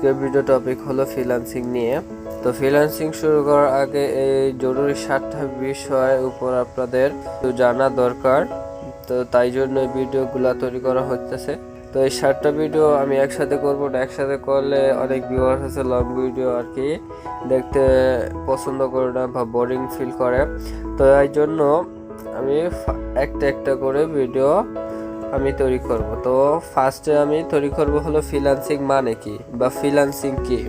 আজকের video topic হলো freelancing নিয়ে। তো ফ্রিল্যান্সিং শুরু করার আগে এই জরুরি 7টা বিষয়ের উপর আপনাদের জানা দরকার। তো তাই জন্য ভিডিওগুলো তৈরি করা হচ্ছে। তো এই 7টা ভিডিও আমি একসাথে করবো না, একসাথে করলে অনেক ভিউয়ার্স আছে লং ভিডিও আর কি দেখতে পছন্দ করে না বা বোরিং ফিল করে। তো এই জন্য আমি একটা একটা করে ভিডিও আমি তৈরি করব। তো ফার্স্টে আমি তৈরি করব হলো ফ্রিল্যান্সিং মানে কি বা ফ্রিল্যান্সিং কি।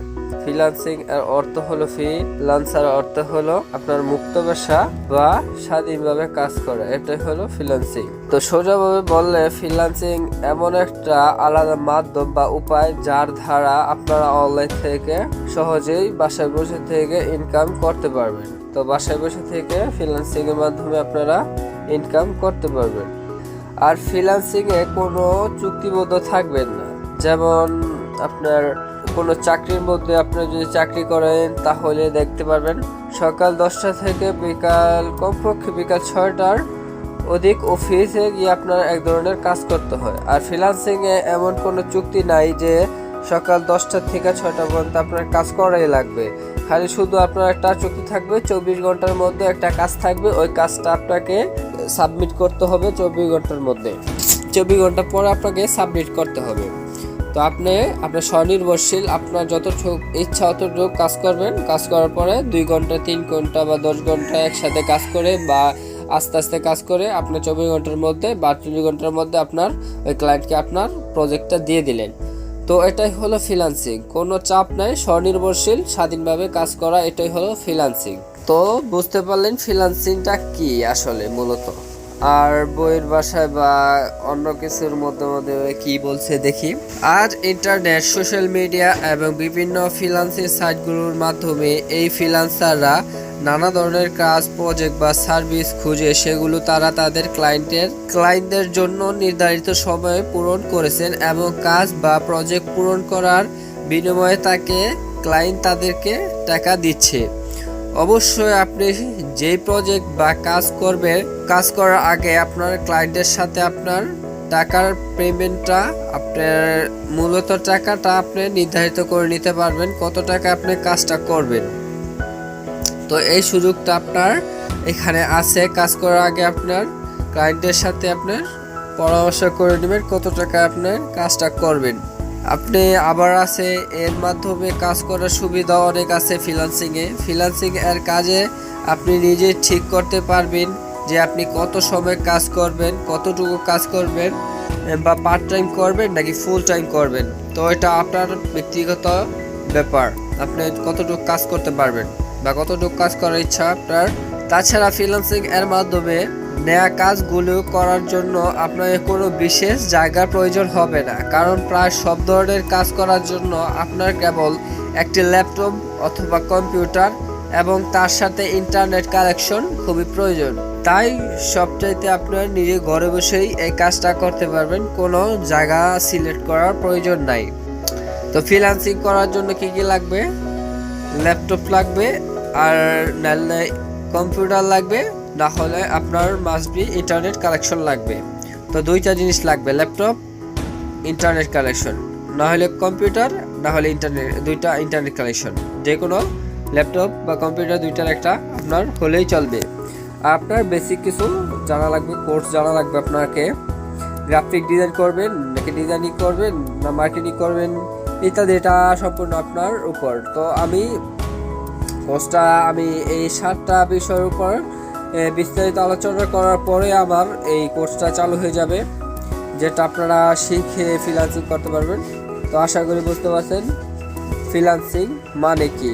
ফ্রিল্যান্সিং এর অর্থ হলো ফ্রিল্যান্সার অর্থ হলো আপনার মুক্ত পেশা বা স্বাধীনভাবে কাজ করা, এটাই হলো ফ্রিল্যান্সিং। তো সোজাভাবে বললে ফ্রিল্যান্সিং এমন একটা আলাদা মাধ্যম বা উপায় যার দ্বারা আপনারা অনলাইন থেকে সহজেই বাসায় বসে থেকে ইনকাম করতে পারবেন। তো বাসায় বসে থেকে ফ্রিল্যান্সিং এর মাধ্যমে আপনারা ইনকাম করতে পারবেন। আর ফ্রিল্যান্সিং এ কোনো চুক্তিবদ্ধ থাকবেন না। যেমন আপনার কোনো চাকরির মধ্যে আপনি যদি চাকরি করেন তাহলে দেখতে পারবেন সকাল 10টা থেকে কমপক্ষে বিকাল 6টার অধিক অফিসে গিয়ে আপনার এক ধরনের কাজ করতে হয়। আর ফ্রিল্যান্সিং এ এমন কোনো চুক্তি নাই যে সকাল 10টা থেকে 6টা পর্যন্ত আপনার কাজ করাই লাগবে। খালি শুধু আপনার একটা চুক্তি থাকবে, 24 ঘন্টার মধ্যে একটা কাজ থাকবে, ওই কাজটা আপনাকে সাবমিট করতে হবে 24 ঘন্টার মধ্যে। 24 ঘন্টা পরে আপনাকে সাবমিট করতে হবে। তো আপনি আপনার স্বনির্ভরশীল, আপনার যতটুকু ইচ্ছা অতটুকু কাজ করবেন। কাজ করার পরে 2 ঘন্টা 3 ঘন্টা বা 10 ঘন্টা একসাথে কাজ করে বা আস্তে আস্তে কাজ করে আপনার 24 ঘন্টার মধ্যে বা 24 ঘন্টার মধ্যে আপনার ওই ক্লায়েন্টকে আপনার প্রজেক্টটা দিয়ে দিলেন। তো এটাই হলো ফ্রিল্যান্সিং। কোনো চাপ নাই, স্বনির্ভরশীল, স্বাধীনভাবে কাজ করা, এটাই হলো ফ্রিল্যান্সিং। তো বুঝতে পারলেন ফ্রিল্যান্সিংটা কি আসলে মূলত। আর বইয়ের ভাষায় বা অন্য কিছুর মধ্যে কি বলছে দেখি। আজ ইন্টারনেট, সোশ্যাল মিডিয়া এবং বিভিন্ন ফ্রিল্যান্সিং সাইটগুলোর মাধ্যমে এই ফ্রিল্যান্সাররা নানা ধরনের কাজ, প্রজেক্ট বা সার্ভিস খুঁজে সেগুলো তারা তাদের ক্লায়েন্টদের জন্য নির্ধারিত সময়ে পূরণ করেছেন এবং কাজ বা প্রজেক্ট পূরণ করার বিনিময়ে ক্লায়েন্ট তাদেরকে টাকা দিচ্ছে। অবশ্যই আপনি যেই প্রজেক্ট বা কাজ করার আগে আপনার ক্লায়েন্টের সাথে আপনার টাকার পেমেন্টটা, আপনার মূলত টাকাটা আপনি নির্ধারিত করে নিতে পারবেন কত টাকা আপনি কাজটা করবেন। তো এই সুযোগটা আপনার এখানে আছে। কাজ করার আগে আপনার ক্লায়েন্টের সাথে আপনার পরামর্শ করে নেবেন কত টাকা আপনার কাজটা করবেন। আপনি আবার আছে এর মাধ্যমে কাজ করার সুবিধা অনেক আছে ফ্রিল্যান্সিং এর কাজে আপনি নিজে ঠিক করতে পারবেন যে আপনি কত সময় কাজ করবেন, কতটুকু কাজ করবেন বা পার্ট টাইম করবেন নাকি ফুল টাইম করবেন। তো এটা আপনার ব্যক্তিগত ব্যাপার, আপনি কতটুকু কাজ করতে পারবেন বা কতটুকু কাজ করার ইচ্ছা আপনার। তাছাড়া ফ্রিল্যান্সিং এর মাধ্যমে নেয়া কাজগুলো করার জন্য আপনার কোনো বিশেষ জায়গার প্রয়োজন হবে না, কারণ প্রায় সব ধরনের কাজ করার জন্য আপনার কেবল একটি ল্যাপটপ অথবা কম্পিউটার এবং তার সাথে ইন্টারনেট কানেকশন খুবই প্রয়োজন। তাই সবচাইতে আপনার নিজে ঘরে বসেই এই কাজটা করতে পারবেন, কোনো জায়গা সিলেক্ট করার প্রয়োজন নাই। তো ফ্রিল্যান্সিং করার জন্য কি লাগবে? ল্যাপটপ লাগবে, আর নাহলে কম্পিউটার লাগবে, না হলে আপনার মাস্ট বি ইন্টারনেট কানেকশন লাগবে। তো 2টা জিনিস লাগবে, ল্যাপটপ, ইন্টারনেট কানেকশন, না হলে কম্পিউটার, না হলে ইন্টারনেট, 2টা ইন্টারনেট কানেকশন। যে কোনো ল্যাপটপ বা কম্পিউটার 2টার একটা আপনার হলেই চলবে। আপনার বেসিক কিছু জানা লাগবে, কোর্স জানা লাগবে। আপনাকে গ্রাফিক ডিজাইন করবেন নাকি ডিজাইনিং করবেন না মার্কেটিং করবেন ইত্যাদি, এটা সম্পূর্ণ আপনার উপর। তো আমি এই 7টা বিষয়ের উপর বিস্তারিত আলোচনা করার পরে আমার এই কোর্সটা চালু হয়ে যাবে, যেটা আপনারা শিখে ফ্রিল্যান্সিং করতে পারবেন। তো আশা করি বুঝতে পারছেন ফ্রিল্যান্সিং মানে কি।